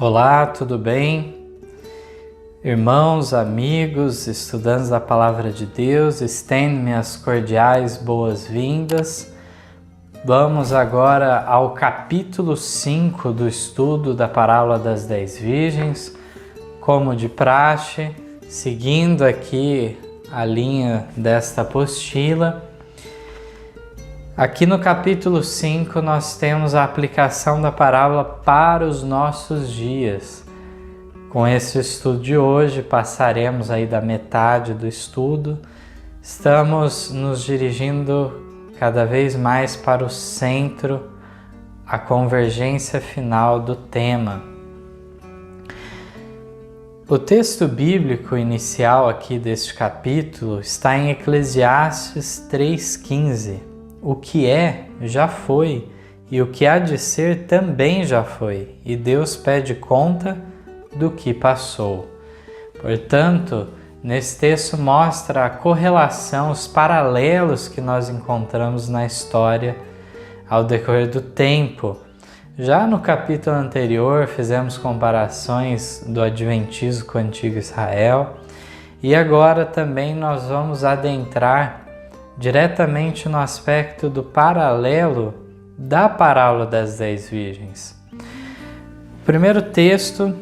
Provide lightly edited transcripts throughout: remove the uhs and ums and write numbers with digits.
Olá, tudo bem? Irmãos, amigos, estudantes da Palavra de Deus, estendo minhas cordiais boas-vindas. Vamos agora ao capítulo 5 do estudo da Parábola das 10 Virgens, como de praxe, seguindo aqui a linha desta apostila. Aqui no capítulo 5 nós temos a aplicação da parábola para os nossos dias. Com esse estudo de hoje, passaremos aí da metade do estudo. Estamos nos dirigindo cada vez mais para o centro, a convergência final do tema. O texto bíblico inicial aqui deste capítulo está em Eclesiastes 3,15. O que é, já foi, e o que há de ser também já foi, e Deus pede conta do que passou. Portanto, nesse texto mostra a correlação, os paralelos que nós encontramos na história ao decorrer do tempo. Já no capítulo anterior fizemos comparações do Adventismo com o Antigo Israel, e agora também nós vamos adentrar diretamente no aspecto do paralelo da parábola das 10 virgens. O primeiro texto,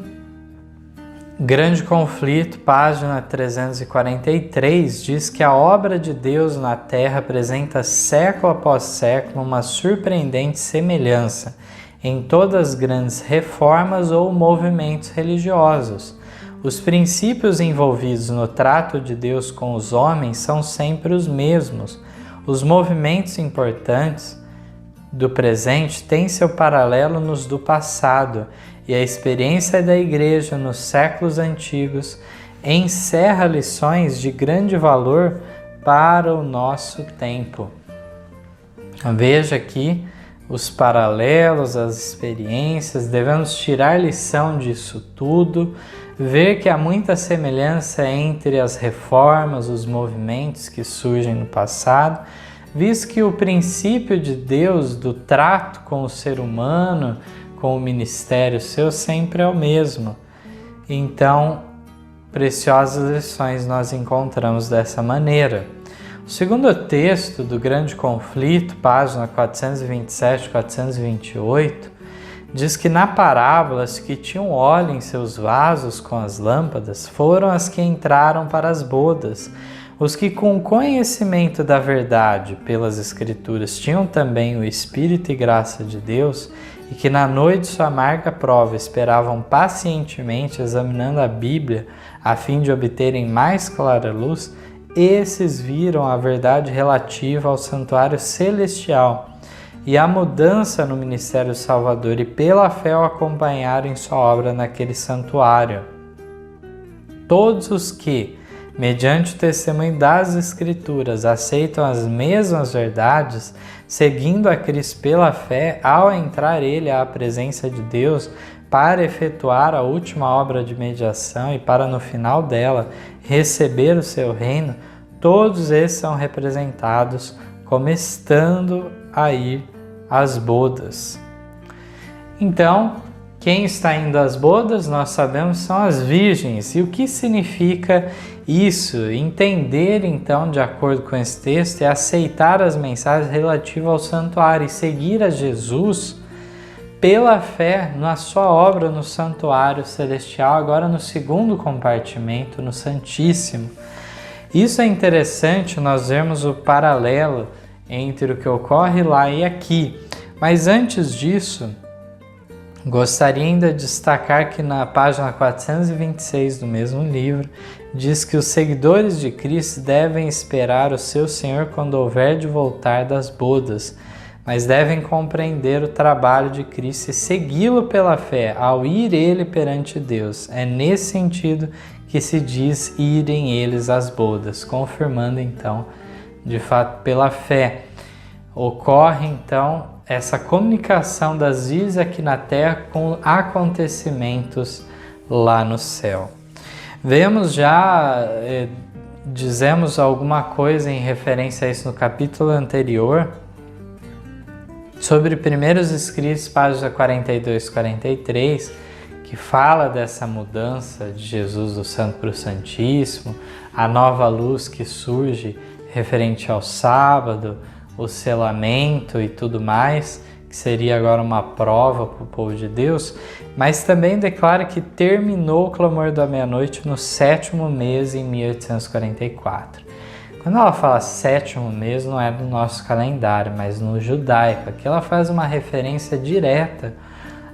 Grande Conflito, página 343, diz que a obra de Deus na terra apresenta século após século uma surpreendente semelhança em todas as grandes reformas ou movimentos religiosos. Os princípios envolvidos no trato de Deus com os homens são sempre os mesmos. Os movimentos importantes do presente têm seu paralelo nos do passado, e a experiência da Igreja nos séculos antigos encerra lições de grande valor para o nosso tempo. Veja aqui os paralelos, as experiências, devemos tirar lição disso tudo, ver que há muita semelhança entre as reformas, os movimentos que surgem no passado, visto que o princípio de Deus do trato com o ser humano, com o ministério seu, sempre é o mesmo. Então, preciosas lições nós encontramos dessa maneira. O segundo texto do Grande Conflito, página 427 e 428, diz que na parábola as que tinham óleo em seus vasos com as lâmpadas foram as que entraram para as bodas. Os que com conhecimento da verdade pelas Escrituras tinham também o Espírito e graça de Deus, e que na noite de sua amarga prova esperavam pacientemente examinando a Bíblia a fim de obterem mais clara luz, esses viram a verdade relativa ao santuário celestial e a mudança no ministério salvador, e pela fé o acompanharam em sua obra naquele santuário. Todos os que, mediante o testemunho das Escrituras, aceitam as mesmas verdades, seguindo a Cristo pela fé, ao entrar ele à presença de Deus para efetuar a última obra de mediação e para no final dela receber o seu reino, todos esses são representados como estando a ir às bodas. Então, quem está indo às bodas, nós sabemos, são as virgens. E o que significa isso? Entender, então, de acordo com esse texto, é aceitar as mensagens relativas ao santuário e seguir a Jesus pela fé na sua obra no santuário celestial, agora no segundo compartimento, no Santíssimo. Isso é interessante nós vermos o paralelo entre o que ocorre lá e aqui. Mas antes disso, gostaria ainda de destacar que na página 426 do mesmo livro, diz que os seguidores de Cristo devem esperar o seu Senhor quando houver de voltar das bodas, mas devem compreender o trabalho de Cristo e segui-lo pela fé, ao ir ele perante Deus. É nesse sentido que se diz irem eles às bodas, confirmando então, de fato, pela fé. Ocorre então essa comunicação das virgens aqui na terra com acontecimentos lá no céu. Vemos já, dizemos alguma coisa em referência a isso no capítulo anterior, sobre primeiros escritos, página 42 e 43, que fala dessa mudança de Jesus do Santo para o Santíssimo, a nova luz que surge referente ao sábado, o selamento e tudo mais, que seria agora uma prova para o povo de Deus, mas também declara que terminou o clamor da meia-noite no 7º mês, em 1844. Quando ela fala 7º mês, não é do nosso calendário, mas no judaico. Aqui ela faz uma referência direta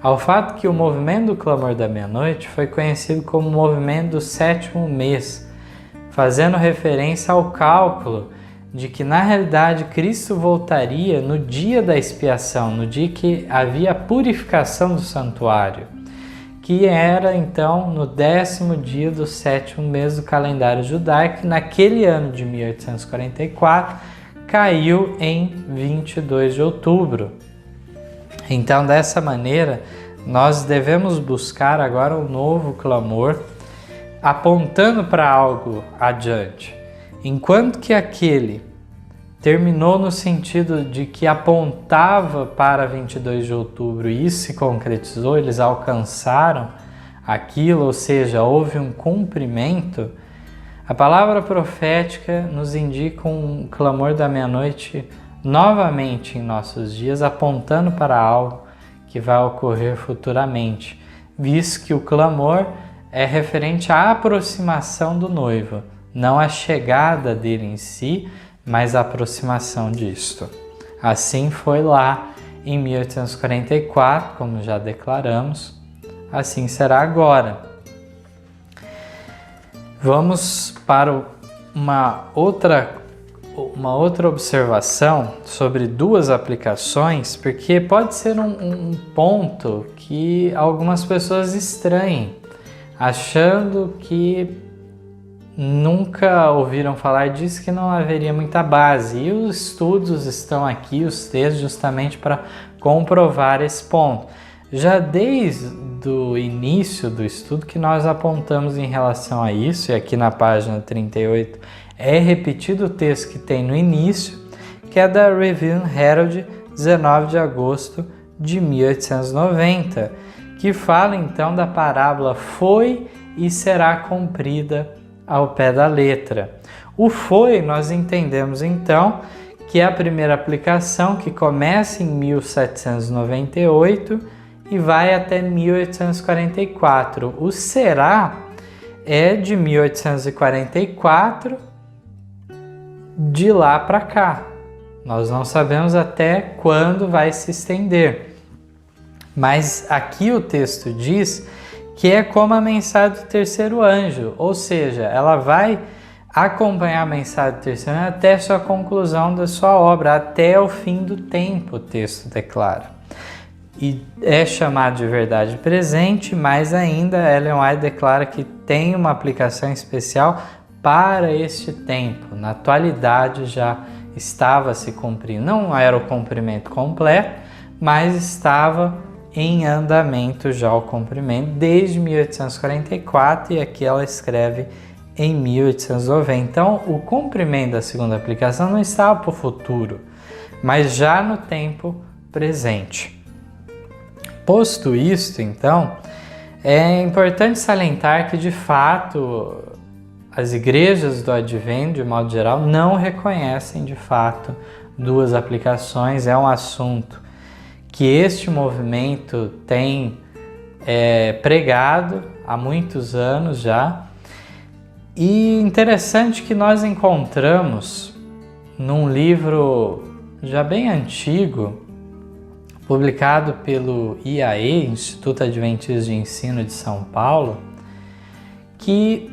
ao fato que o movimento do clamor da meia-noite foi conhecido como movimento do 7º mês, fazendo referência ao cálculo de que, na realidade, Cristo voltaria no dia da expiação, no dia que havia a purificação do santuário, que era, então, no 10º dia do 7º mês do calendário judaico, naquele ano de 1844, caiu em 22 de outubro. Então, dessa maneira, nós devemos buscar agora um novo clamor, apontando para algo adiante. Enquanto que aquele terminou no sentido de que apontava para 22 de outubro e isso se concretizou, eles alcançaram aquilo, ou seja, houve um cumprimento, a palavra profética nos indica um clamor da meia-noite novamente em nossos dias, apontando para algo que vai ocorrer futuramente, visto que o clamor é referente à aproximação do noivo, não a chegada dele em si, mas a aproximação disto. Assim foi lá em 1844, como já declaramos, assim será agora. Vamos para uma outra observação sobre duas aplicações, porque pode ser um ponto que algumas pessoas estranhem, achando que nunca ouviram falar disso, que não haveria muita base. E os estudos estão aqui, os textos, justamente para comprovar esse ponto. Já desde o início do estudo que nós apontamos em relação a isso, e aqui na página 38 é repetido o texto que tem no início, que é da Review Herald, 19 de agosto de 1890, que fala então da parábola "foi e será cumprida ao pé da letra". O "foi" nós entendemos então que é a primeira aplicação, que começa em 1798 e vai até 1844. O "será" é de 1844 de lá para cá. Nós não sabemos até quando vai se estender. Mas aqui o texto diz que é como a mensagem do terceiro anjo, ou seja, ela vai acompanhar a mensagem do terceiro anjo até sua conclusão da sua obra, até o fim do tempo, o texto declara. E é chamado de verdade presente, mas ainda Ellen White declara que tem uma aplicação especial para este tempo. Na atualidade já estava se cumprindo, não era o cumprimento completo, mas estava em andamento já o cumprimento desde 1844, e aqui ela escreve em 1890. Então, o cumprimento da segunda aplicação não estava para o futuro, mas já no tempo presente. Posto isto, então, é importante salientar que, de fato, as igrejas do Advento, de modo geral, não reconhecem, de fato, duas aplicações. É um assunto que este movimento tem pregado há muitos anos já. E interessante que nós encontramos num livro já bem antigo, publicado pelo IAE, Instituto Adventista de Ensino de São Paulo, que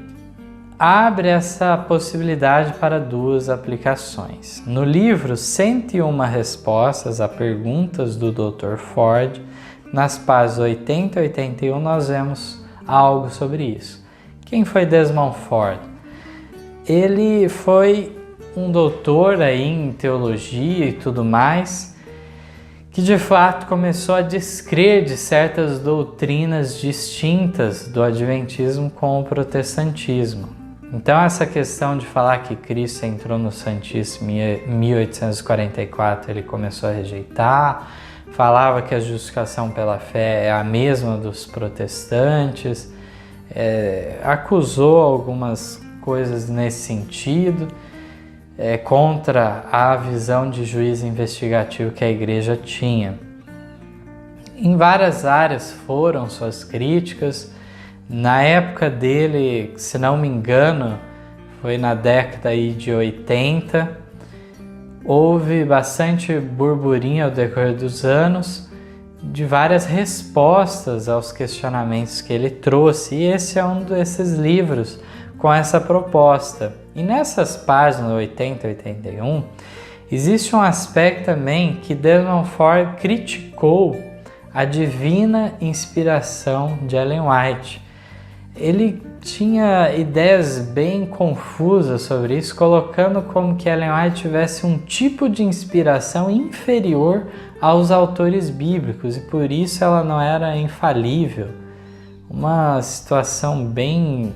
abre essa possibilidade para duas aplicações. No livro 101 Respostas a Perguntas do Dr. Ford, nas páginas 80 e 81, nós vemos algo sobre isso. Quem foi Desmond Ford? Ele foi um doutor aí em teologia e tudo mais, que de fato começou a descrer de certas doutrinas distintas do adventismo com o protestantismo. Então essa questão de falar que Cristo entrou no Santíssimo em 1844, ele começou a rejeitar, falava que a justificação pela fé é a mesma dos protestantes, acusou algumas coisas nesse sentido, contra a visão de juiz investigativo que a igreja tinha. Em várias áreas foram suas críticas. Na época dele, se não me engano, foi na década de 80, houve bastante burburinho ao decorrer dos anos de várias respostas aos questionamentos que ele trouxe, e esse é um desses livros com essa proposta. E nessas páginas 80 e 81, existe um aspecto também que Desmond Ford criticou a divina inspiração de Ellen White. Ele tinha ideias bem confusas sobre isso, colocando como que Ellen White tivesse um tipo de inspiração inferior aos autores bíblicos e por isso ela não era infalível. Uma situação bem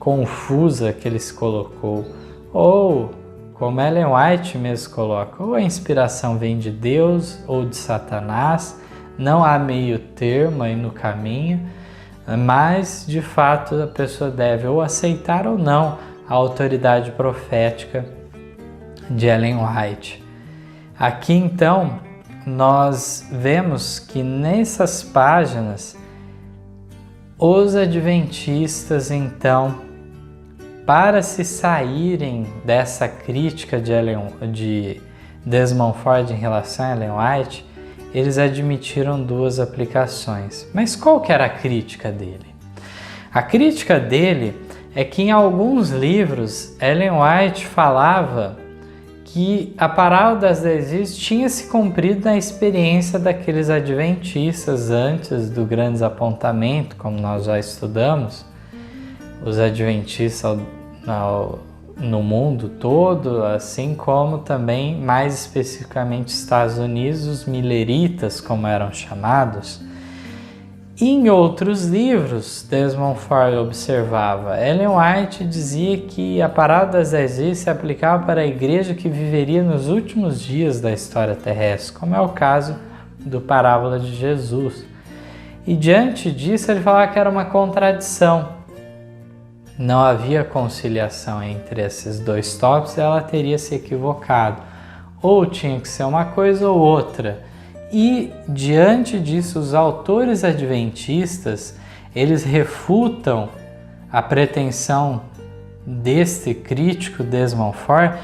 confusa que ele se colocou. Ou, como Ellen White mesmo coloca, ou a inspiração vem de Deus ou de Satanás, não há meio termo aí no caminho, mas de fato a pessoa deve ou aceitar ou não a autoridade profética de Ellen White. Aqui então nós vemos que nessas páginas os adventistas então, para se saírem dessa crítica de Desmond Ford em relação a Ellen White, eles admitiram duas aplicações. Mas qual que era a crítica dele? A crítica dele é que em alguns livros Ellen White falava que a parábola das 10 virgens tinha se cumprido na experiência daqueles adventistas antes do grande desapontamento, como nós já estudamos. Os adventistas no mundo todo, assim como também, mais especificamente, Estados Unidos, os mileritas, como eram chamados. Em outros livros, Desmond Ford observava, Ellen White dizia que a parábola das 10 virgens se aplicava para a igreja que viveria nos últimos dias da história terrestre, como é o caso do parábola de Jesus. E diante disso ele falava que era uma contradição. Não havia conciliação entre esses dois tópicos, ela teria se equivocado. Ou tinha que ser uma coisa ou outra. E diante disso, os autores adventistas, eles refutam a pretensão deste crítico Desmond Ford,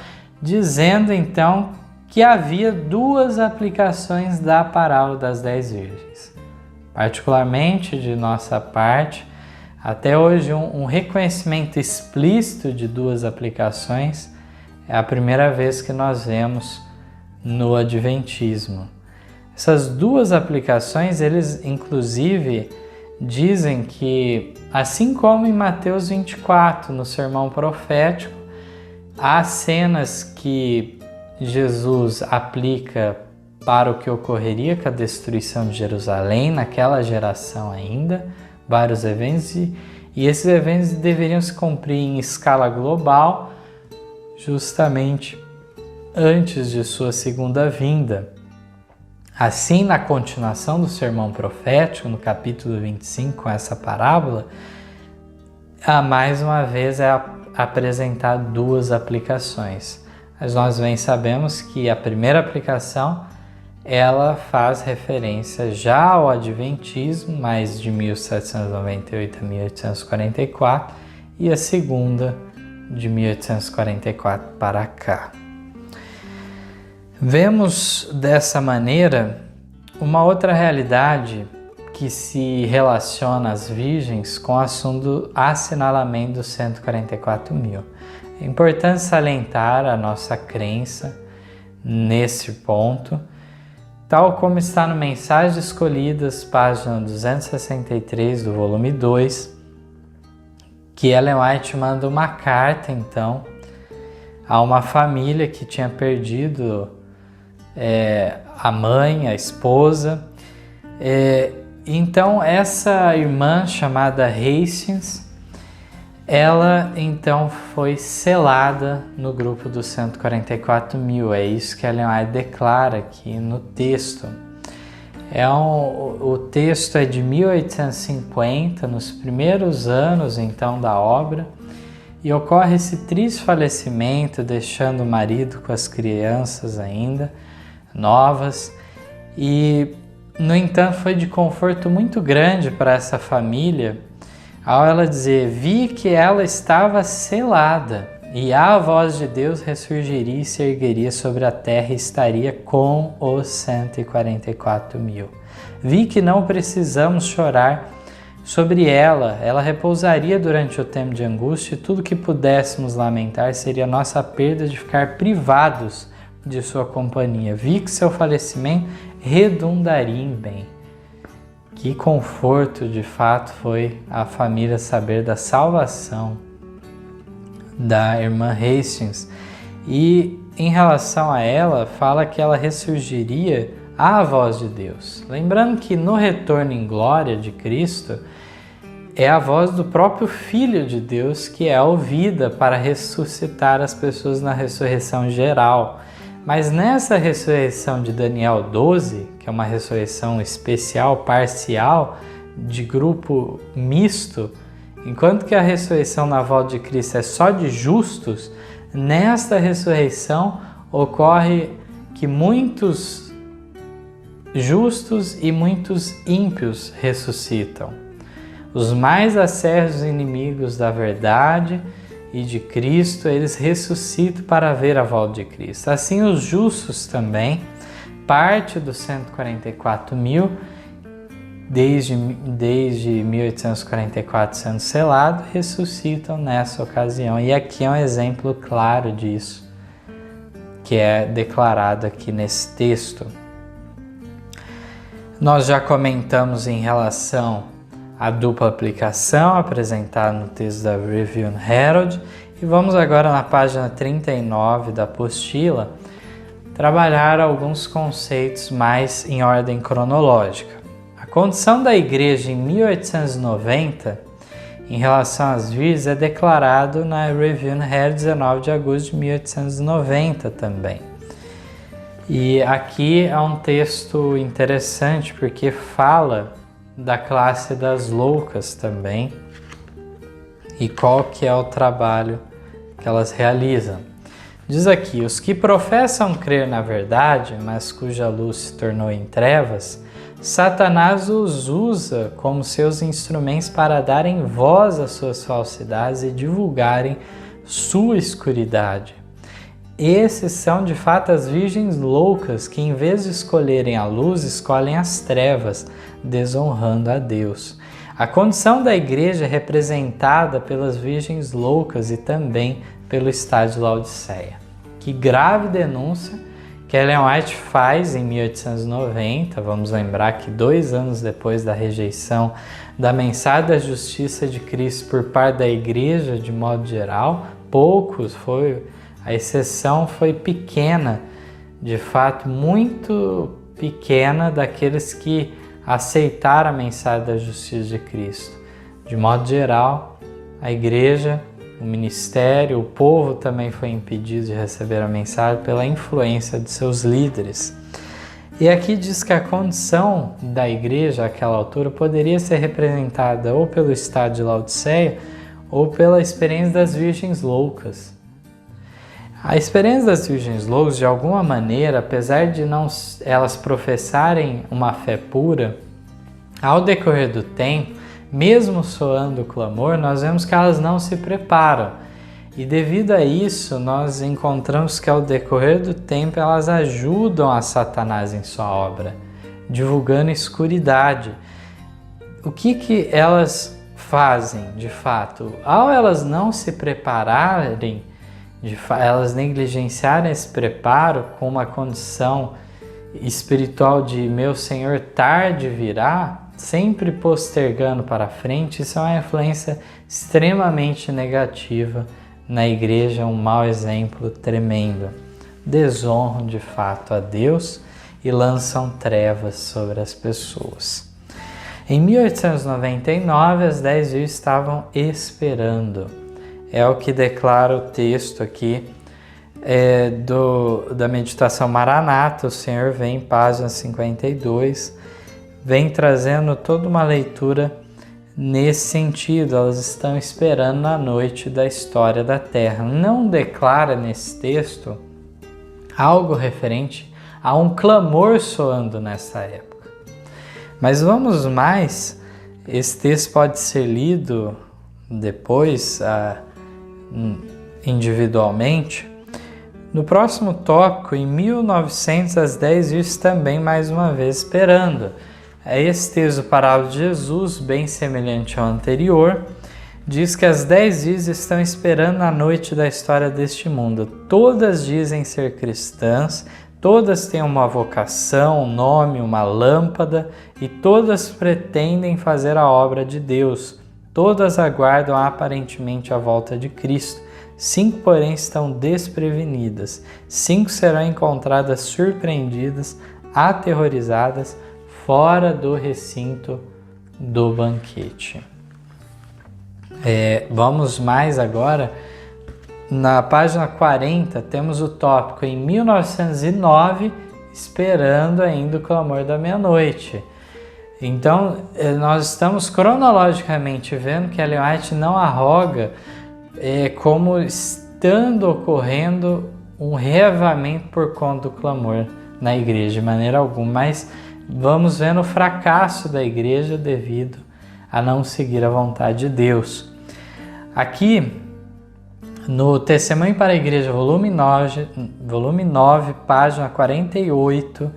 dizendo então que havia duas aplicações da parábola das 10 virgens. Particularmente de nossa parte, até hoje um reconhecimento explícito de duas aplicações é a primeira vez que nós vemos no Adventismo. Essas duas aplicações, eles inclusive dizem que, assim como em Mateus 24, no sermão profético, há cenas que Jesus aplica para o que ocorreria com a destruição de Jerusalém, naquela geração ainda, vários eventos, e esses eventos deveriam se cumprir em escala global, justamente antes de sua segunda vinda. Assim, na continuação do sermão profético, no capítulo 25, com essa parábola, mais uma vez é apresentado duas aplicações. Mas nós bem sabemos que a primeira aplicação ela faz referência já ao Adventismo, mais de 1798 a 1844, e a segunda de 1844 para cá. Vemos dessa maneira uma outra realidade que se relaciona às virgens com o assunto do assinalamento dos 144.000. É importante salientar a nossa crença nesse ponto, tal como está no Mensagens Escolhidas, página 263 do volume 2, que Ellen White manda uma carta, então, a uma família que tinha perdido a mãe, a esposa. Então, essa irmã chamada Hastings, ela então foi selada no grupo dos 144.000. É isso que Ellen White declara aqui no texto. O texto é de 1850, nos primeiros anos então da obra, e ocorre esse triste falecimento, deixando o marido com as crianças ainda novas, e no entanto foi de conforto muito grande para essa família ao ela dizer: vi que ela estava selada, e a voz de Deus ressurgiria e se ergueria sobre a terra e estaria com os 144.000. Vi que não precisamos chorar sobre ela, ela repousaria durante o tempo de angústia, e tudo que pudéssemos lamentar seria a nossa perda de ficar privados de sua companhia. Vi que seu falecimento redundaria em bem. Que conforto de fato foi a família saber da salvação da irmã Hastings. E em relação a ela, fala que ela ressurgiria à voz de Deus. Lembrando que no retorno em glória de Cristo, é a voz do próprio Filho de Deus que é ouvida para ressuscitar as pessoas na ressurreição geral. Mas nessa ressurreição de Daniel 12, que é uma ressurreição especial, parcial, de grupo misto, enquanto que a ressurreição na volta de Cristo é só de justos, nesta ressurreição ocorre que muitos justos e muitos ímpios ressuscitam. Os mais acérrimos inimigos da verdade e de Cristo, eles ressuscitam para ver a volta de Cristo. Assim, os justos também, parte dos 144.000, desde 1844 sendo selado, ressuscitam nessa ocasião. E aqui é um exemplo claro disso, que é declarado aqui nesse texto. Nós já comentamos em relação à dupla aplicação apresentada no texto da Review and Herald, e vamos agora na página 39 da apostila trabalhar alguns conceitos mais em ordem cronológica. A condição da igreja em 1890 em relação às virgens é declarado na Review and Herald 19 de agosto de 1890 também. E aqui é um texto interessante porque fala da classe das loucas também e qual que é o trabalho que elas realizam. Diz aqui: os que professam crer na verdade, mas cuja luz se tornou em trevas, Satanás os usa como seus instrumentos para darem voz às suas falsidades e divulgarem sua escuridade. Esses são de fato as virgens loucas que, em vez de escolherem a luz, escolhem as trevas, desonrando a Deus. A condição da igreja é representada pelas virgens loucas e também pelo estádio de Laodiceia. Que grave denúncia que Ellen White faz em 1890, vamos lembrar que 2 anos depois da rejeição da mensagem da justiça de Cristo por parte da igreja de modo geral, a exceção foi pequena, de fato muito pequena, daqueles que aceitaram a mensagem da justiça de Cristo. De modo geral, a igreja, o ministério, o povo também foi impedido de receber a mensagem pela influência de seus líderes. E aqui diz que a condição da igreja àquela altura poderia ser representada ou pelo estado de Laodiceia ou pela experiência das virgens loucas. A experiência das virgens loucas, de alguma maneira, apesar de não elas professarem uma fé pura, ao decorrer do tempo, mesmo soando o clamor, nós vemos que elas não se preparam. E devido a isso, nós encontramos que ao decorrer do tempo elas ajudam a Satanás em sua obra, divulgando escuridade. O que elas fazem, de fato? Ao elas não se prepararem, elas negligenciarem esse preparo com uma condição espiritual de meu Senhor tarde virá, sempre postergando para frente, isso é uma influência extremamente negativa na igreja, um mau exemplo tremendo. Desonram de fato a Deus e lançam trevas sobre as pessoas. Em 1899, as 10 virgens estavam esperando. É o que declara o texto aqui da meditação Maranata, o Senhor vem, página 52. vem trazendo toda uma leitura nesse sentido. Elas estão esperando na noite da história da Terra. Não declara nesse texto algo referente a um clamor soando nessa época. Mas vamos mais, esse texto pode ser lido depois individualmente. No próximo tópico, em 1900, as 10 virgens também mais uma vez esperando. Esse texto do Parábola de Jesus, bem semelhante ao anterior, diz que as 10 virgens estão esperando a noite da história deste mundo. Todas dizem ser cristãs, todas têm uma vocação, um nome, uma lâmpada, e todas pretendem fazer a obra de Deus. Todas aguardam aparentemente a volta de Cristo. 5, porém, estão desprevenidas. 5 serão encontradas surpreendidas, aterrorizadas, fora do recinto do banquete. Vamos mais agora. Na página 40, temos o tópico em 1909, esperando ainda o clamor da meia-noite. Então, nós estamos cronologicamente vendo que Ellen White não arroga como estando ocorrendo um reavivamento por conta do clamor na igreja, de maneira alguma, mas vamos vendo o fracasso da igreja devido a não seguir a vontade de Deus. Aqui, no Testemunho para a Igreja, volume 9, página 48,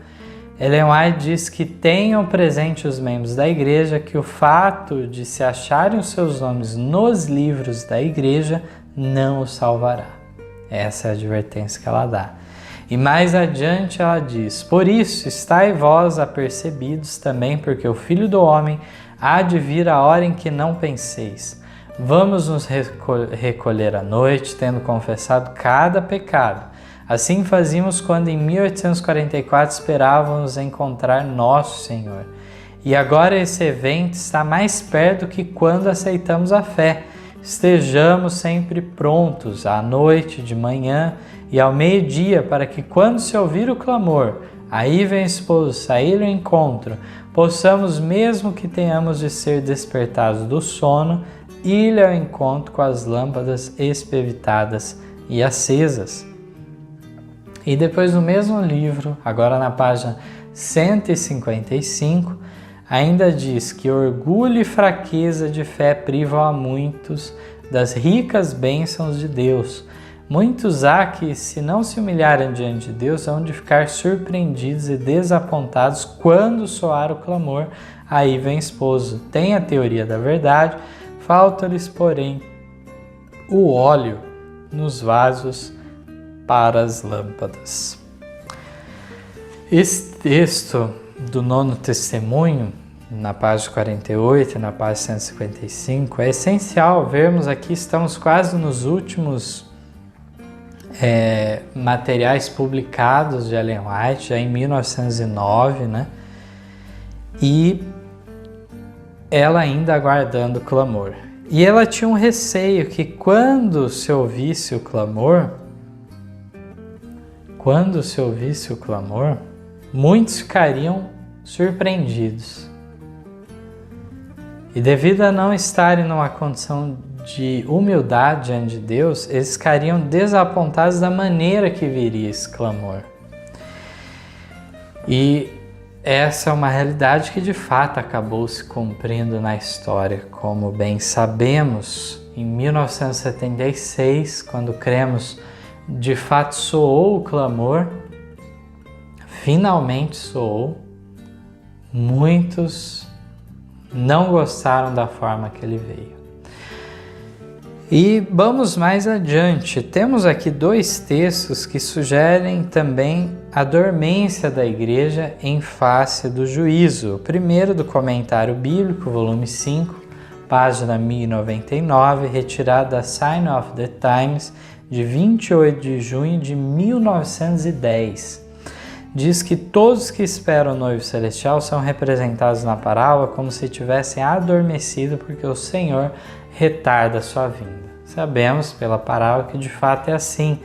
Ellen White diz que tenham presente os membros da igreja que o fato de se acharem os seus nomes nos livros da igreja não os salvará. Essa é a advertência que ela dá. E mais adiante ela diz: por isso, estai vós apercebidos também, porque o Filho do Homem há de vir a hora em que não penseis. Vamos nos recolher à noite, tendo confessado cada pecado. Assim fazíamos quando em 1844 esperávamos encontrar nosso Senhor. E agora esse evento está mais perto que quando aceitamos a fé. Estejamos sempre prontos, à noite, de manhã e ao meio-dia, para que quando se ouvir o clamor, aí vem o esposo, sair ao encontro, possamos, mesmo que tenhamos de ser despertados do sono, ir ao encontro com as lâmpadas espevitadas e acesas. E depois no mesmo livro, agora na página 155, ainda diz que orgulho e fraqueza de fé privam a muitos das ricas bênçãos de Deus. Muitos há que, se não se humilharem diante de Deus, hão de ficar surpreendidos e desapontados quando soar o clamor, aí vem esposo. Tem a teoria da verdade, falta-lhes, porém, o óleo nos vasos para as lâmpadas. Esse texto do nono testemunho, na página 48 e na página 155, é essencial vermos aqui, estamos quase nos últimos materiais publicados de Ellen White, já em 1909, né? E ela ainda aguardando o clamor. E ela tinha um receio que quando se ouvisse o clamor, muitos ficariam surpreendidos. E devido a não estarem numa condição de humildade diante de Deus, eles ficariam desapontados da maneira que viria esse clamor. E essa é uma realidade que de fato acabou se cumprindo na história, como bem sabemos. Em 1976, quando cremos, de fato soou o clamor, finalmente soou. Muitos não gostaram da forma que ele veio. E vamos mais adiante. Temos aqui 2 textos que sugerem também a dormência da igreja em face do juízo. O primeiro do Comentário Bíblico, volume 5, página 1099, retirado da Sign of the Times, de 28 de junho de 1910. Diz que todos que esperam o noivo celestial são representados na parábola como se tivessem adormecido, porque o Senhor retarda a sua vinda. Sabemos pela parábola que de fato é assim.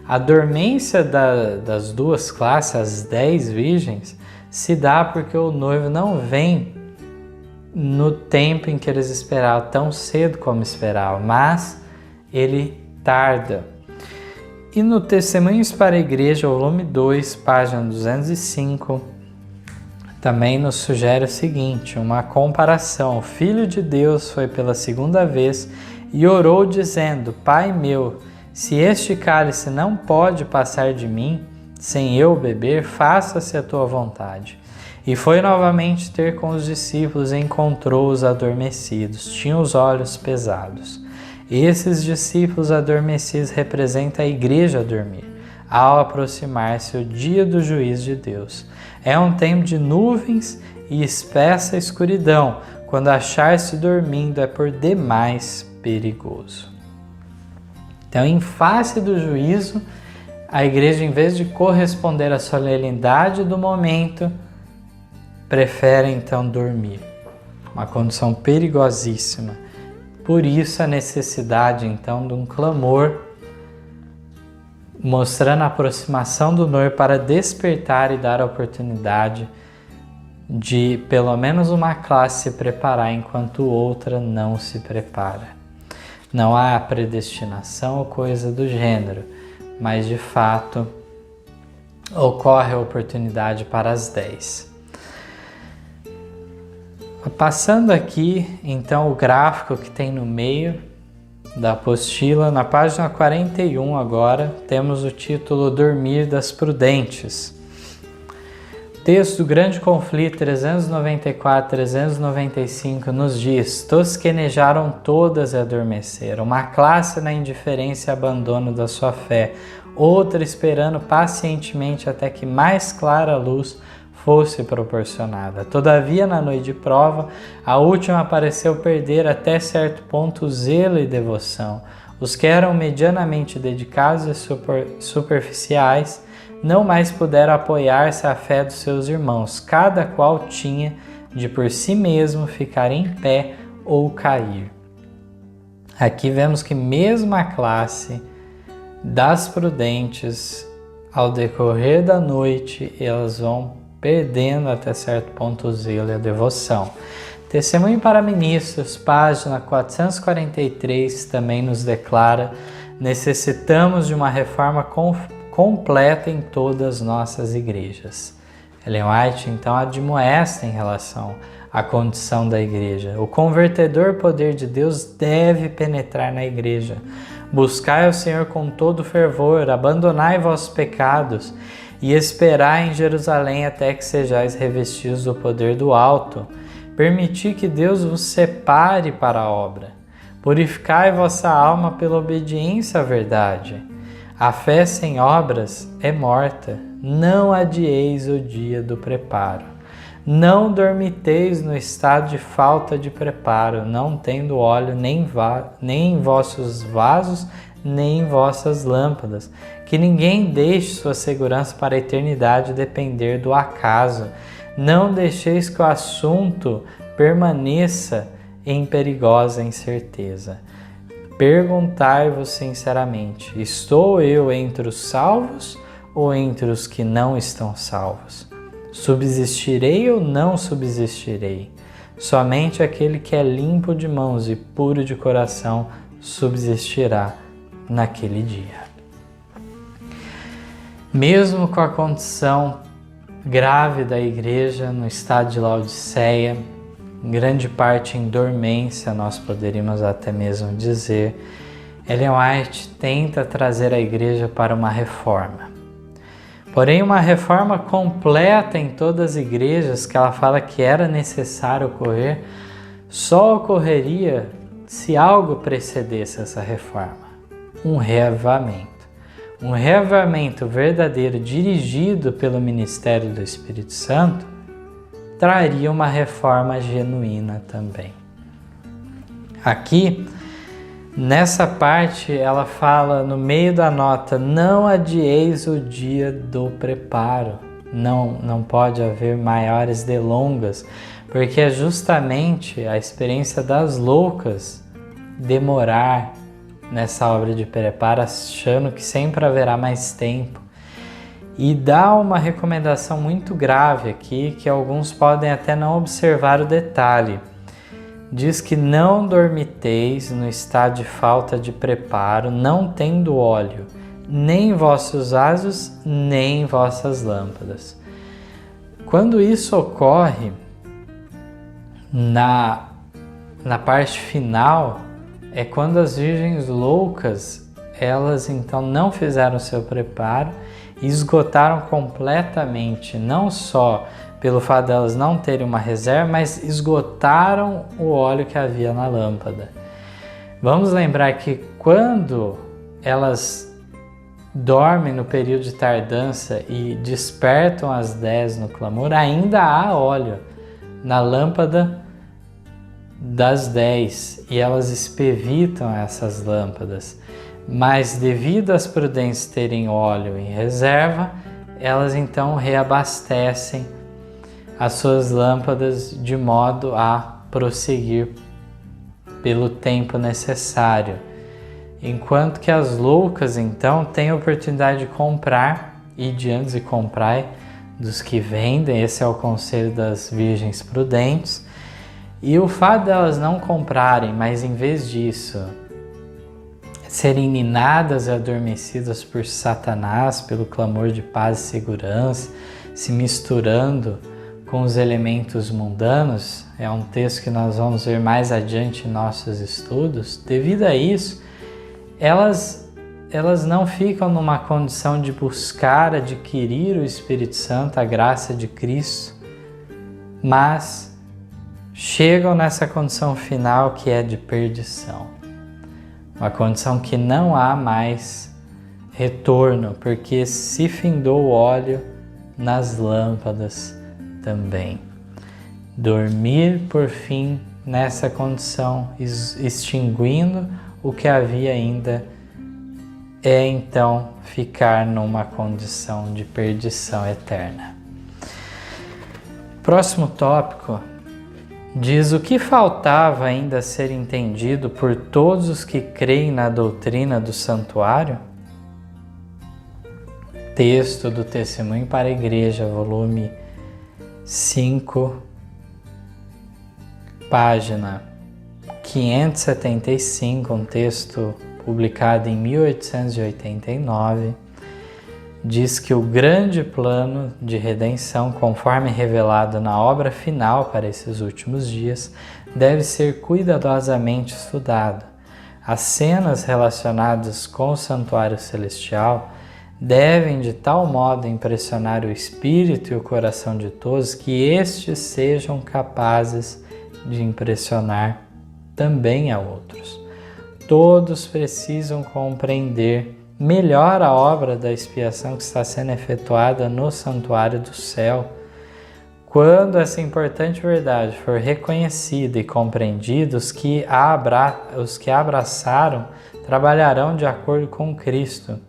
A dormência das duas classes, as 10 virgens, se dá porque o noivo não vem no tempo em que eles esperavam, tão cedo como esperavam, mas ele tarda. E no Testemunhos para a Igreja, volume 2, página 205, também nos sugere o seguinte, uma comparação. O Filho de Deus foi pela segunda vez e orou dizendo: Pai meu, se este cálice não pode passar de mim, sem eu beber, faça-se a tua vontade. E foi novamente ter com os discípulos e encontrou-os adormecidos, tinham os olhos pesados. Esses discípulos adormecidos representam a igreja a dormir, ao aproximar-se o dia do juízo de Deus. É um tempo de nuvens e espessa escuridão, quando achar-se dormindo é por demais perigoso. Então, em face do juízo, a igreja, em vez de corresponder à solenidade do momento, prefere então dormir. Uma condição perigosíssima. Por isso a necessidade então de um clamor, mostrando a aproximação do noivo para despertar e dar a oportunidade de pelo menos uma classe se preparar enquanto outra não se prepara. Não há predestinação ou coisa do gênero, mas de fato ocorre a oportunidade para as 10. Passando aqui então o gráfico que tem no meio da apostila, na página 41 agora temos o título Dormir das Prudentes. Texto do Grande Conflito 394-395 nos diz: tosquenejaram todas e adormeceram, uma classe na indiferença e abandono da sua fé, outra esperando pacientemente até que mais clara luz fosse proporcionada. Todavia, na noite de prova, a última pareceu perder até certo ponto zelo e devoção. Os que eram medianamente dedicados e superficiais não mais puderam apoiar-se à fé dos seus irmãos. Cada qual tinha de por si mesmo ficar em pé ou cair. Aqui vemos que mesmo a classe das prudentes, ao decorrer da noite, elas vão perdendo até certo ponto o zelo e a devoção. Testemunho para Ministros, página 443, também nos declara: necessitamos de uma reforma completa em todas as nossas igrejas. Ellen White então admoesta em relação à condição da igreja. O convertedor poder de Deus deve penetrar na igreja. Buscai o Senhor com todo fervor, abandonai vossos pecados e esperai em Jerusalém até que sejais revestidos do poder do alto. Permiti que Deus vos separe para a obra. Purificai vossa alma pela obediência à verdade. A fé sem obras é morta. Não adieis o dia do preparo. Não dormiteis no estado de falta de preparo, não tendo óleo nem em vossos vasos, nem em vossas lâmpadas. Que ninguém deixe sua segurança para a eternidade depender do acaso. Não deixeis que o assunto permaneça em perigosa incerteza. Perguntai-vos sinceramente: estou eu entre os salvos ou entre os que não estão salvos? Subsistirei ou não subsistirei? Somente aquele que é limpo de mãos e puro de coração subsistirá naquele dia. Mesmo com a condição grave da igreja no estado de Laodiceia, em grande parte em dormência, nós poderíamos até mesmo dizer, Ellen White tenta trazer a igreja para uma reforma. Porém, uma reforma completa em todas as igrejas, que ela fala que era necessário ocorrer, só ocorreria se algo precedesse essa reforma. Um reavivamento. Um reavivamento verdadeiro dirigido pelo ministério do Espírito Santo traria uma reforma genuína também. Aqui, nessa parte, ela fala no meio da nota: não adieis o dia do preparo. Não pode haver maiores delongas, porque é justamente a experiência das loucas demorar nessa obra de preparo, achando que sempre haverá mais tempo. E dá uma recomendação muito grave aqui, que alguns podem até não observar o detalhe. Diz que não dormiteis no estado de falta de preparo, não tendo óleo, nem vossos vasos, nem vossas lâmpadas. Quando isso ocorre, na parte final, é quando as virgens loucas, elas então não fizeram o seu preparo e esgotaram completamente, não só pelo fato delas não terem uma reserva, mas esgotaram o óleo que havia na lâmpada. Vamos lembrar que quando elas dormem no período de tardança e despertam às 10 no clamor, ainda há óleo na lâmpada das 10 e elas espevitam essas lâmpadas. Mas devido às prudentes terem óleo em reserva, elas então reabastecem as suas lâmpadas de modo a prosseguir pelo tempo necessário. Enquanto que as loucas então têm a oportunidade de comprar, e de antes e comprai dos que vendem, esse é o conselho das virgens prudentes. E o fato delas não comprarem, mas em vez disso serem minadas e adormecidas por Satanás, pelo clamor de paz e segurança, se misturando com os elementos mundanos, é um texto que nós vamos ver mais adiante em nossos estudos. Devido a isso, elas não ficam numa condição de buscar adquirir o Espírito Santo, a graça de Cristo, mas chegam nessa condição final que é de perdição. Uma condição que não há mais retorno, porque se findou o óleo nas lâmpadas também. Dormir, por fim, nessa condição, extinguindo o que havia ainda, é então ficar numa condição de perdição eterna. Próximo tópico diz: o que faltava ainda ser entendido por todos os que creem na doutrina do santuário? Texto do Testemunho para a Igreja, volume 5, página 575, um texto publicado em 1889, diz que o grande plano de redenção, conforme revelado na obra final para esses últimos dias, deve ser cuidadosamente estudado. As cenas relacionadas com o santuário celestial devem de tal modo impressionar o espírito e o coração de todos que estes sejam capazes de impressionar também a outros. Todos precisam compreender melhor a obra da expiação que está sendo efetuada no santuário do céu. Quando essa importante verdade for reconhecida e compreendida, os que a abraçaram trabalharão de acordo com Cristo,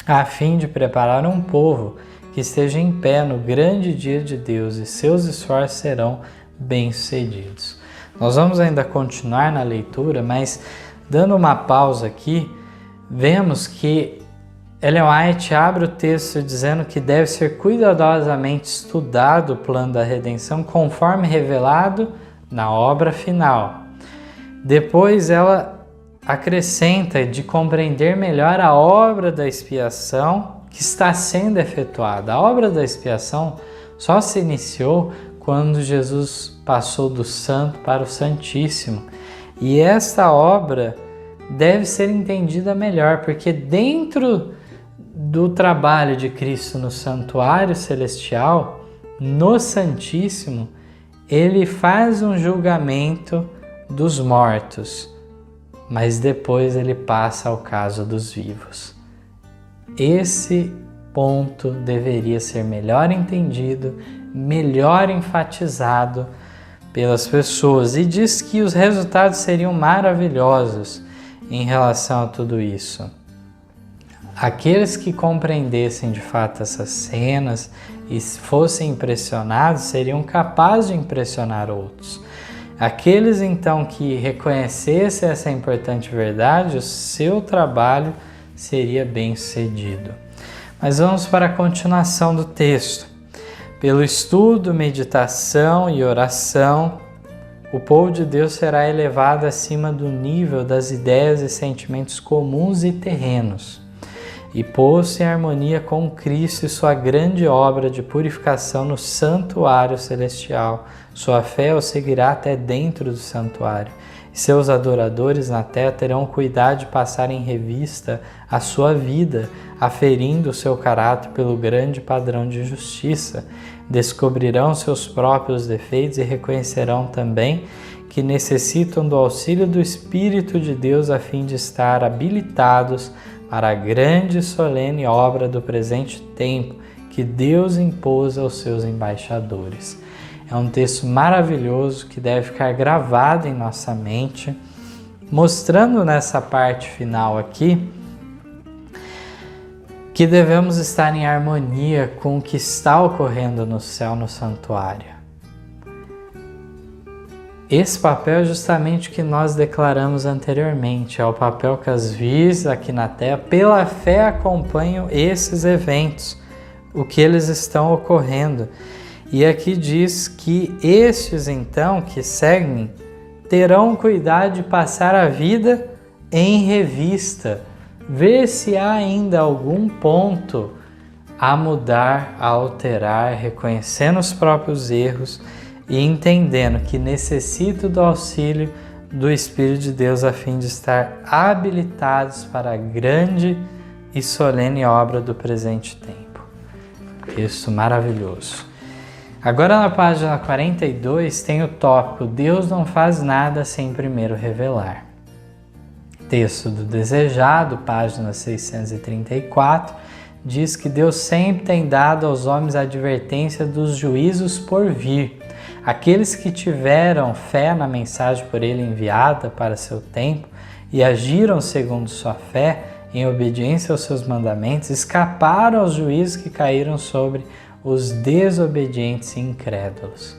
a fim de preparar um povo que esteja em pé no grande dia de Deus, e seus esforços serão bem-sucedidos. Nós vamos ainda continuar na leitura, mas dando uma pausa aqui, vemos que Ellen White abre o texto dizendo que deve ser cuidadosamente estudado o plano da redenção conforme revelado na obra final. Depois ela acrescenta de compreender melhor a obra da expiação que está sendo efetuada. A obra da expiação só se iniciou quando Jesus passou do Santo para o Santíssimo. E esta obra deve ser entendida melhor, porque dentro do trabalho de Cristo no santuário celestial, no Santíssimo, ele faz um julgamento dos mortos, mas depois ele passa ao caso dos vivos. Esse ponto deveria ser melhor entendido, melhor enfatizado pelas pessoas, e diz que os resultados seriam maravilhosos em relação a tudo isso. Aqueles que compreendessem de fato essas cenas e fossem impressionados seriam capazes de impressionar outros. Aqueles então que reconhecessem essa importante verdade, o seu trabalho seria bem sucedido. Mas vamos para a continuação do texto. Pelo estudo, meditação e oração, o povo de Deus será elevado acima do nível das ideias e sentimentos comuns e terrenos, e posto em harmonia com Cristo e sua grande obra de purificação no santuário celestial. Sua fé o seguirá até dentro do santuário, e seus adoradores na terra terão cuidado de passar em revista a sua vida, aferindo o seu caráter pelo grande padrão de justiça. Descobrirão seus próprios defeitos e reconhecerão também que necessitam do auxílio do Espírito de Deus a fim de estar habilitados para a grande e solene obra do presente tempo que Deus impôs aos seus embaixadores. É um texto maravilhoso que deve ficar gravado em nossa mente, mostrando nessa parte final aqui que devemos estar em harmonia com o que está ocorrendo no céu, no santuário. Esse papel é justamente o que nós declaramos anteriormente, é o papel que as virgens aqui na terra, pela fé, acompanham esses eventos, o que eles estão ocorrendo. E aqui diz que estes, então, que seguem, terão cuidado de passar a vida em revista, ver se há ainda algum ponto a mudar, a alterar, reconhecendo os próprios erros e entendendo que necessito do auxílio do Espírito de Deus a fim de estar habilitados para a grande e solene obra do presente tempo. Texto maravilhoso. Agora na página 42 tem o tópico Deus não faz nada sem primeiro revelar. Texto do Desejado, página 634, diz que Deus sempre tem dado aos homens a advertência dos juízos por vir. Aqueles que tiveram fé na mensagem por ele enviada para seu tempo e agiram segundo sua fé, em obediência aos seus mandamentos, escaparam aos juízos que caíram sobre os desobedientes e incrédulos.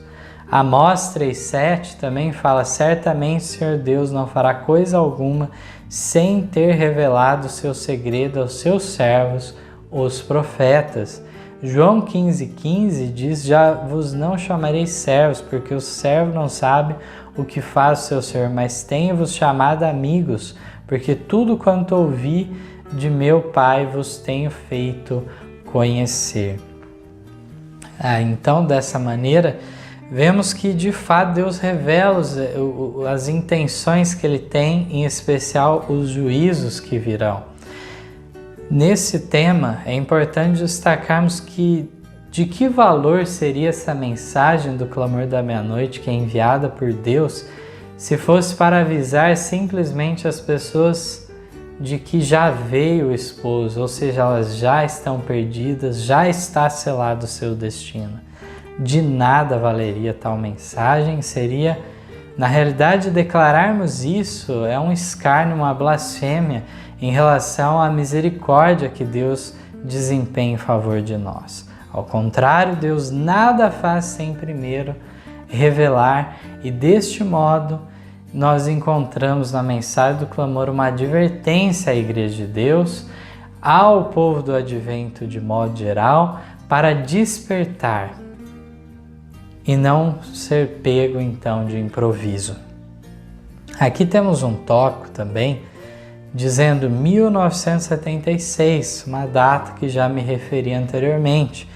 Amós 3,7 também fala: certamente o Senhor Deus não fará coisa alguma sem ter revelado o seu segredo aos seus servos, os profetas. João 15,15 diz: já vos não chamarei servos, porque o servo não sabe o que faz o seu Senhor, mas tenho-vos chamado amigos, porque tudo quanto ouvi de meu Pai vos tenho feito conhecer. Então, dessa maneira, vemos que de fato Deus revela as intenções que Ele tem, em especial os juízos que virão. Nesse tema, é importante destacarmos de que valor seria essa mensagem do clamor da meia-noite que é enviada por Deus, se fosse para avisar simplesmente as pessoas de que já veio o esposo, ou seja, elas já estão perdidas, já está selado o seu destino. De nada valeria tal mensagem, seria, na realidade, declararmos isso é um escárnio, uma blasfêmia em relação à misericórdia que Deus desempenha em favor de nós. Ao contrário, Deus nada faz sem primeiro revelar, e deste modo nós encontramos na mensagem do clamor uma advertência à Igreja de Deus, ao povo do Advento de modo geral, para despertar e não ser pego então de improviso. Aqui temos um tópico também dizendo 1976, uma data que já me referi anteriormente,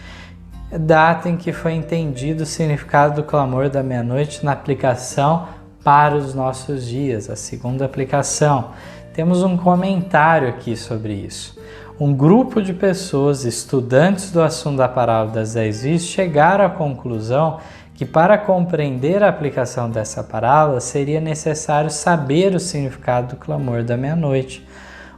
data em que foi entendido o significado do clamor da meia-noite na aplicação para os nossos dias, a segunda aplicação. Temos um comentário aqui sobre isso. Um grupo de pessoas, estudantes do assunto da parábola das 10 virgens, chegaram à conclusão que para compreender a aplicação dessa parábola seria necessário saber o significado do clamor da meia-noite.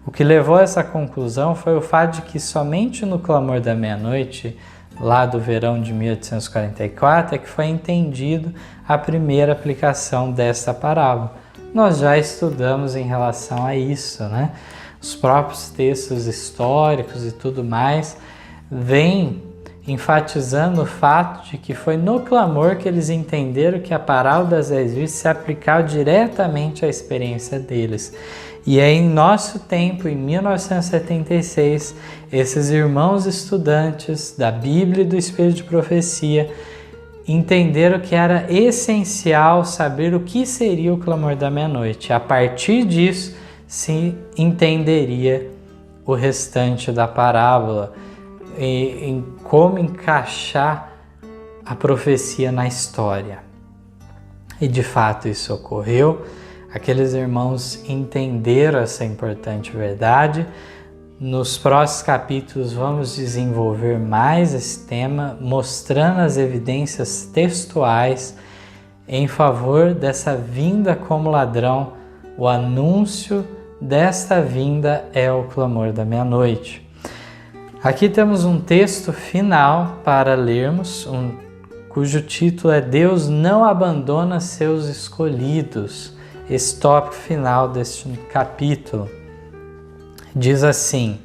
O que levou a essa conclusão foi o fato de que somente no clamor da meia-noite, lá do verão de 1844, é que foi entendido a primeira aplicação desta parábola. Nós já estudamos em relação a isso, né? Os próprios textos históricos e tudo mais vêm enfatizando o fato de que foi no clamor que eles entenderam que a parábola das 10 virgens se aplicava diretamente à experiência deles. E aí, em nosso tempo, em 1976, esses irmãos estudantes da Bíblia e do Espírito de Profecia entenderam que era essencial saber o que seria o clamor da meia-noite. A partir disso, se entenderia o restante da parábola, em como encaixar a profecia na história. E de fato isso ocorreu. Aqueles irmãos entenderam essa importante verdade. Nos próximos capítulos vamos desenvolver mais esse tema, mostrando as evidências textuais em favor dessa vinda como ladrão. O anúncio desta vinda é o clamor da meia-noite. Aqui temos um texto final para lermos, cujo título é Deus não abandona seus escolhidos. Esse tópico final deste capítulo diz assim: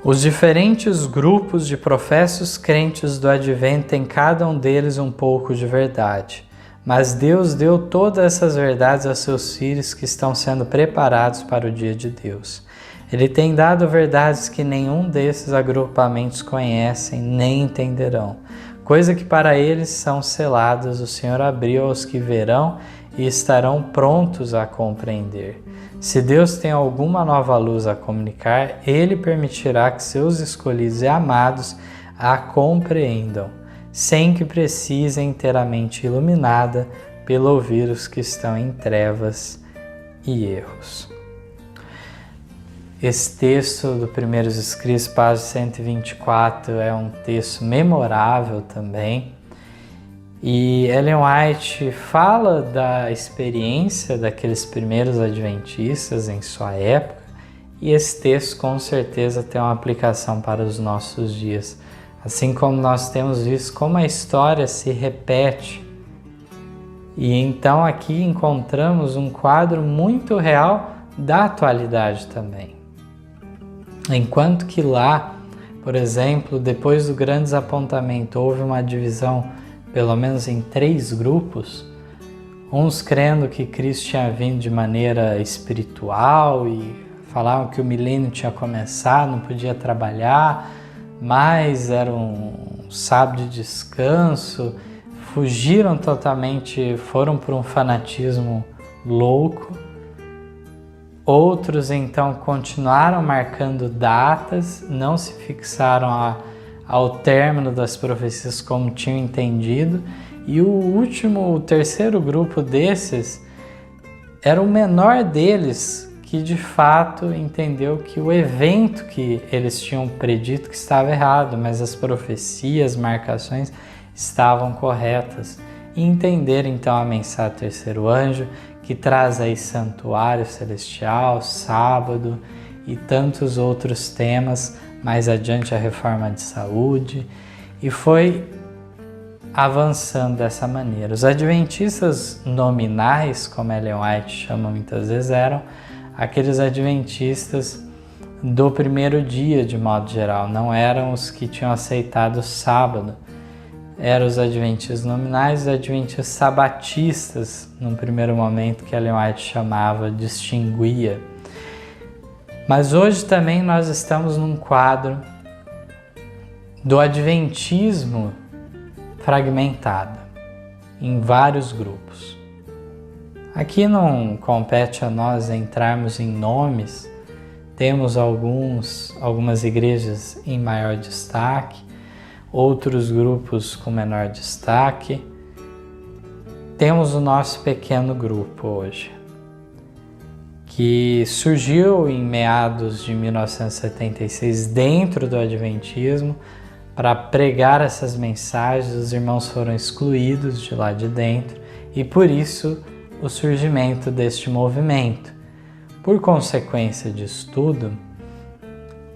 os diferentes grupos de professos crentes do advento têm cada um deles um pouco de verdade, mas Deus deu todas essas verdades aos seus filhos que estão sendo preparados para o dia de Deus. Ele tem dado verdades que nenhum desses agrupamentos conhecem nem entenderão, coisa que para eles são seladas, o Senhor abriu aos que verão e estarão prontos a compreender. Se Deus tem alguma nova luz a comunicar, Ele permitirá que seus escolhidos e amados a compreendam, sem que precisem ter a mente iluminada pelo ouvir os que estão em trevas e erros. Esse texto do Primeiros Escritos, página 124, é um texto memorável também. E Ellen White fala da experiência daqueles primeiros adventistas em sua época, e esse texto com certeza tem uma aplicação para os nossos dias. Assim como nós temos visto como a história se repete. E então aqui encontramos um quadro muito real da atualidade também. Enquanto que lá, por exemplo, depois do grande desapontamento, houve uma divisão pelo menos em 3 grupos, uns crendo que Cristo tinha vindo de maneira espiritual e falavam que o milênio tinha começado, não podia trabalhar, mas era um sábado de descanso, fugiram totalmente, foram para um fanatismo louco. Outros então continuaram marcando datas, não se fixaram ao término das profecias como tinham entendido, e o terceiro grupo desses era o menor deles, que de fato entendeu que o evento que eles tinham predito que estava errado, mas as profecias, marcações estavam corretas, e entenderam então a mensagem do terceiro anjo, que traz aí santuário celestial, sábado e tantos outros temas, mais adiante a reforma de saúde, e foi avançando dessa maneira. Os adventistas nominais, como Ellen White chama muitas vezes, eram aqueles adventistas do primeiro dia de modo geral, não eram os que tinham aceitado o sábado. Eram os adventistas nominais, os adventistas sabatistas, num primeiro momento que Ellen White chamava, distinguia. Mas hoje também nós estamos num quadro do adventismo fragmentado, em vários grupos. Aqui não compete a nós entrarmos em nomes, temos algumas igrejas em maior destaque, outros grupos com menor destaque. Temos o nosso pequeno grupo hoje, que surgiu em meados de 1976 dentro do Adventismo para pregar essas mensagens. Os irmãos foram excluídos de lá de dentro e por isso o surgimento deste movimento. Por consequência disso tudo,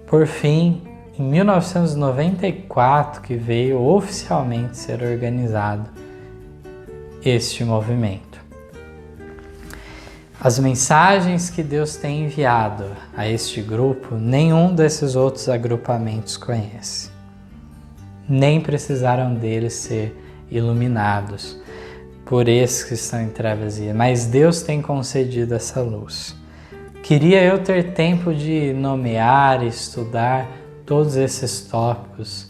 por fim, em 1994 que veio oficialmente ser organizado este movimento. As mensagens que Deus tem enviado a este grupo, nenhum desses outros agrupamentos conhece. nem precisaram deles ser iluminados por esses que estão em trevas, mas Deus tem concedido essa luz. Queria eu ter tempo de nomear e estudar todos esses tópicos,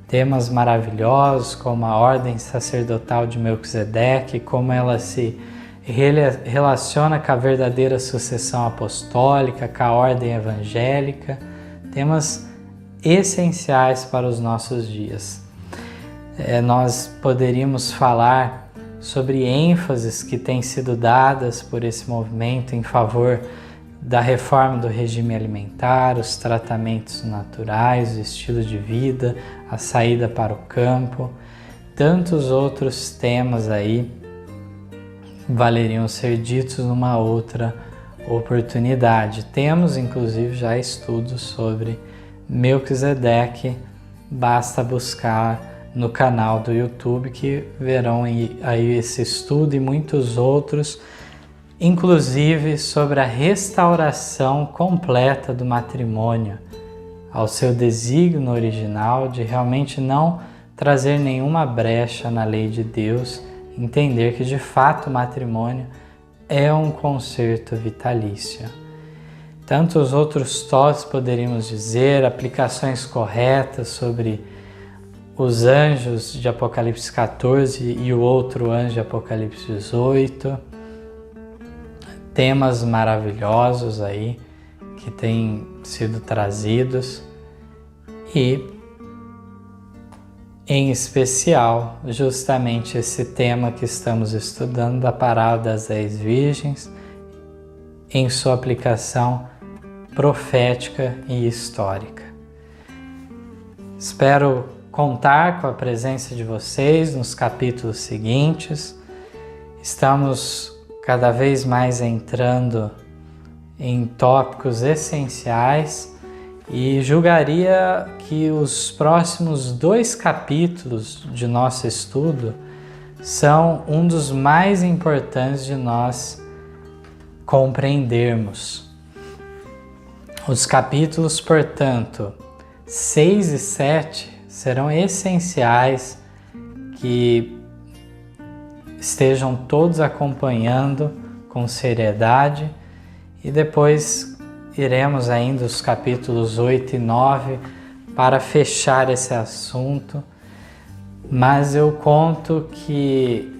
temas maravilhosos como a ordem sacerdotal de Melquisedeque, como ela se relaciona com a verdadeira sucessão apostólica, com a ordem evangélica, temas essenciais para os nossos dias. Nós poderíamos falar sobre ênfases que têm sido dadas por esse movimento em favor da reforma do regime alimentar, os tratamentos naturais, o estilo de vida, a saída para o campo, tantos outros temas aí valeriam ser ditos numa outra oportunidade. Temos inclusive já estudos sobre Melquisedeque, basta buscar no canal do YouTube que verão aí esse estudo e muitos outros, inclusive sobre a restauração completa do matrimônio ao seu desígnio original de realmente não trazer nenhuma brecha na lei de Deus, entender que de fato o matrimônio é um concerto vitalício. Tantos outros tópicos poderíamos dizer, aplicações corretas sobre os anjos de Apocalipse 14 e o outro anjo de Apocalipse 18, temas maravilhosos aí que têm sido trazidos e, em especial, justamente esse tema que estamos estudando da parábola das 10 virgens em sua aplicação profética e histórica. Espero contar com a presença de vocês nos capítulos seguintes. Estamos cada vez mais entrando em tópicos essenciais e julgaria que os próximos 2 capítulos de nosso estudo são um dos mais importantes de nós compreendermos. Os capítulos, portanto, 6 e 7 serão essenciais que estejam todos acompanhando com seriedade e depois iremos ainda os capítulos 8 e 9 para fechar esse assunto, mas eu conto que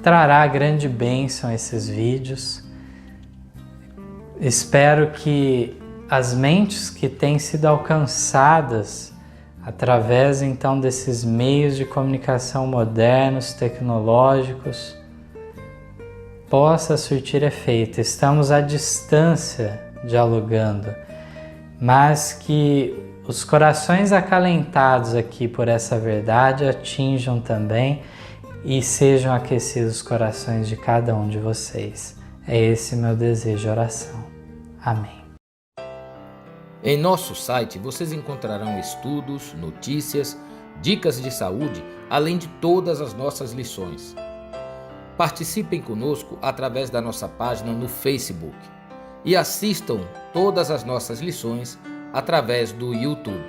trará grande bênção esses vídeos. Espero que as mentes que têm sido alcançadas através então desses meios de comunicação modernos, tecnológicos, possa surtir efeito. Estamos à distância dialogando, mas que os corações acalentados aqui por essa verdade atinjam também e sejam aquecidos os corações de cada um de vocês. É esse meu desejo e oração. Amém. Em nosso site vocês encontrarão estudos, notícias, dicas de saúde, além de todas as nossas lições. Participem conosco através da nossa página no Facebook e assistam todas as nossas lições através do YouTube.